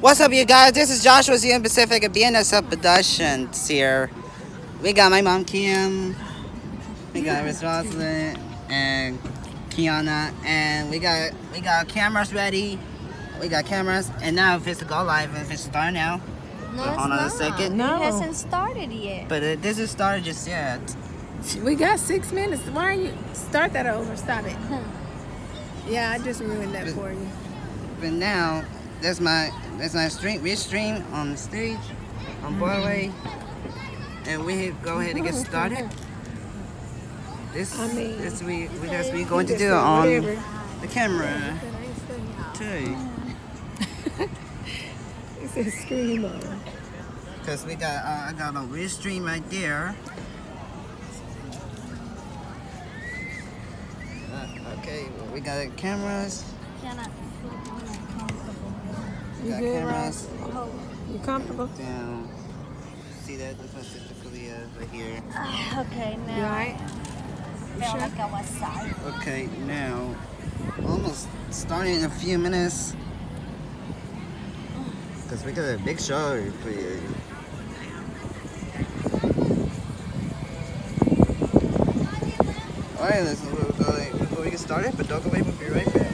What's up, you guys? This is Joshua ZM Pacific of BNSF Productions here. We got my mom, Kim. We got Miss Rosalind and Kiana, and we got cameras ready. We got cameras, and now if it's to go live, if it's start now. No, Hold on a second. No. No. It hasn't started yet. But it doesn't start just yet. We got 6 minutes. Why are you start that over? Stop it. Yeah, I just ruined that for you. But now that's my stream. We stream on the stage on Broadway, and we go ahead and get started. This we going to do it on the camera too. It says scream on. Cause we got I got a real stream right there. Okay, we got cameras. We You got good, cameras. You comfortable? Down. See that? That's my sister Kalia right here. Okay, now You alright? I felt like I was sick. Okay, now almost starting in a few minutes. Cause we got a big show for you. Alright, let's go before we get started, but don't go away, we'll be right back.